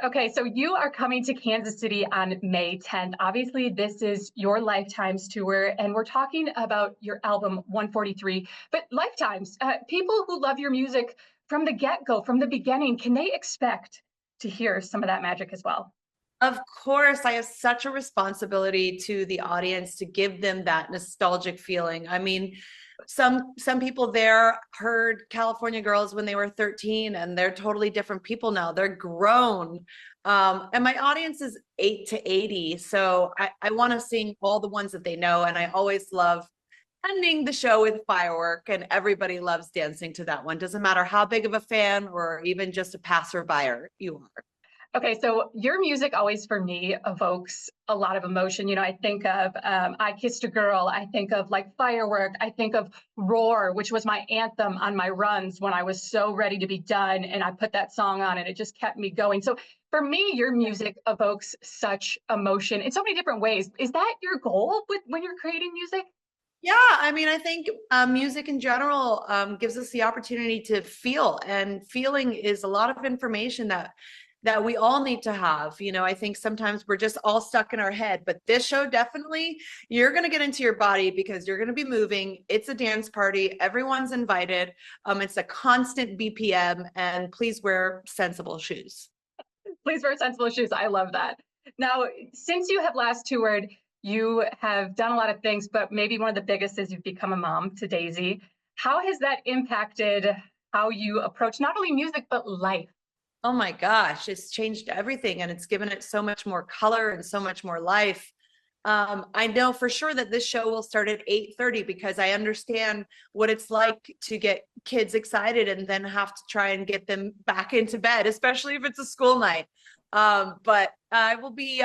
Okay, so you are coming to Kansas City on May 10th. Obviously, this is your Lifetimes tour, and we're talking about your album 143. But Lifetimes, people who love your music from the get-go, from the beginning, can they expect to hear some of that magic as well? Of course, I have such a responsibility to the audience to give them that nostalgic feeling. I mean, some people there heard California Girls when they were 13 and they're totally different people now. They're grown. And my audience is 8 to 80. So I want to sing all the ones that they know. And I always love ending the show with firework, and everybody loves dancing to that one. Doesn't matter how big of a fan or even just a passerby you are. Okay, so your music always for me evokes a lot of emotion. You know, I think of I Kissed a Girl, I think of like Firework, I think of Roar, which was my anthem on my runs when I was so ready to be done. And I put that song on and it just kept me going. So for me, your music evokes such emotion in so many different ways. Is that your goal with when you're creating music? Yeah, I mean, I think music in general gives us the opportunity to feel, and feeling is a lot of information that we all need to have. You know, I think sometimes we're just all stuck in our head, but this show definitely, you're going to get into your body because you're going to be moving. It's a dance party. Everyone's invited. It's a constant BPM, and please wear sensible shoes. Please wear sensible shoes. I love that. Now, since you have last toured, you have done a lot of things, but maybe one of the biggest is you've become a mom to Daisy. How has that impacted how you approach not only music, but life? Oh my gosh, it's changed everything, and it's given it so much more color and so much more life. I know for sure that this show will start at 8:30 because I understand what it's like to get kids excited and then have to try and get them back into bed, especially if it's a school night. But I will be,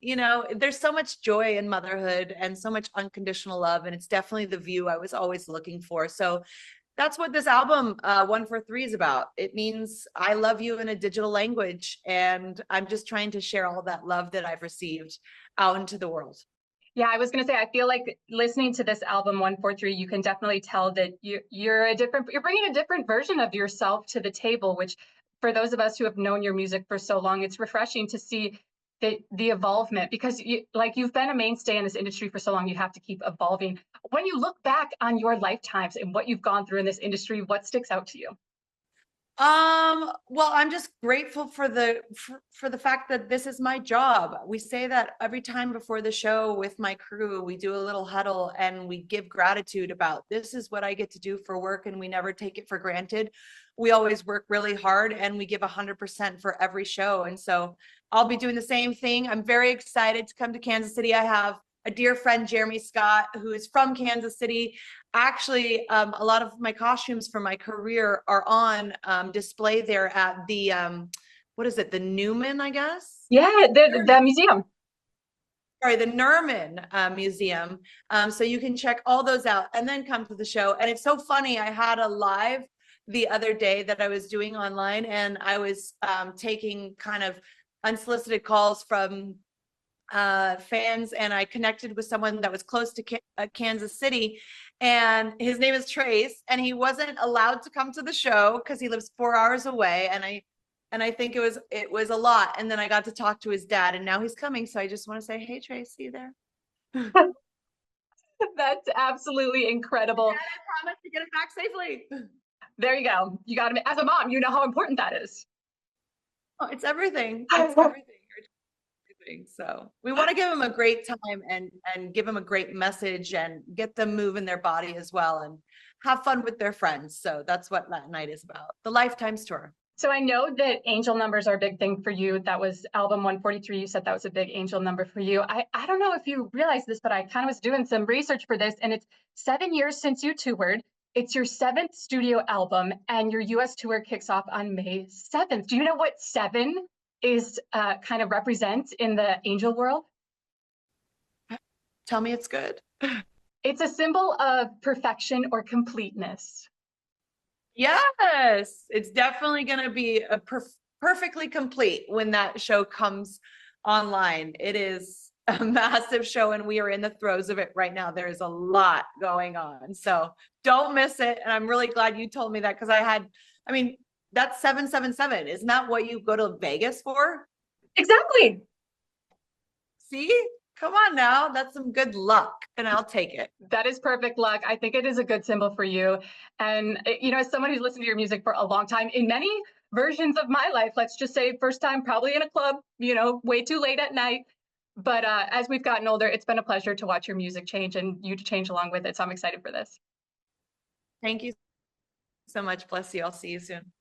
you know, there's so much joy in motherhood and so much unconditional love, and it's definitely the view I was always looking for. So that's what this album 143 is about. It means I love you in a digital language, and I'm just trying to share all that love that I've received out into the world. Yeah, I was going to say, I feel like listening to this album 143, you can definitely tell that you're bringing a different version of yourself to the table, which for those of us who have known your music for so long, it's refreshing to see the evolvement because you've been a mainstay in this industry for so long, you have to keep evolving. When you look back on your lifetimes and what you've gone through in this industry, what sticks out to you? Well, I'm just grateful for the fact that this is my job. We say that every time before the show with my crew, we do a little huddle and we give gratitude about this is what I get to do for work, and we never take it for granted. We always work really hard and we give 100% for every show. And so I'll be doing the same thing. I'm very excited to come to Kansas City. I have a dear friend, Jeremy Scott, who is from Kansas City. Actually, a lot of my costumes from my career are on display there at the, what is it, the Newman, I guess? Yeah, the museum. Sorry, the Nerman Museum. So you can check all those out and then come to the show. And it's so funny. I had a live the other day that I was doing online, and I was taking kind of unsolicited calls from fans, and I connected with someone that was close to Kansas City, and his name is Trace, and he wasn't allowed to come to the show because he lives 4 hours away, and I think it was a lot. And then I got to talk to his dad, and now he's coming. So I just want to say, hey Trace, see you there. That's absolutely incredible. Dad, I promise to get it back safely. There you go. You got to, as a mom, you know how important that is. Oh, it's everything. It's everything. So we want to give them a great time and give them a great message and get them moving their body as well and have fun with their friends. So that's what that night is about. The Lifetimes tour. So I know that angel numbers are a big thing for you. That was album 143. You said that was a big angel number for you. I don't know if you realize this, but I kind of was doing some research for this, and it's 7 years since you toured. It's your 7th studio album, and your US tour kicks off on May 7th. Do you know what 7 is kind of represents in the angel world? Tell me it's good. It's a symbol of perfection or completeness. Yes, it's definitely going to be a perfectly complete when that show comes online. It is a massive show, and we are in the throes of it right now. There is a lot going on, so don't miss it. And I'm really glad you told me that, because I mean, That's 777. Isn't that what you go to Vegas for? Exactly. See? Come on now. That's some good luck, and I'll take it. That is perfect luck. I think it is a good symbol for you. And, you know, as someone who's listened to your music for a long time, in many versions of my life, let's just say first time probably in a club, you know, way too late at night. But as we've gotten older, it's been a pleasure to watch your music change and you to change along with it. So I'm excited for this. Thank you so much. Bless you. I'll see you soon.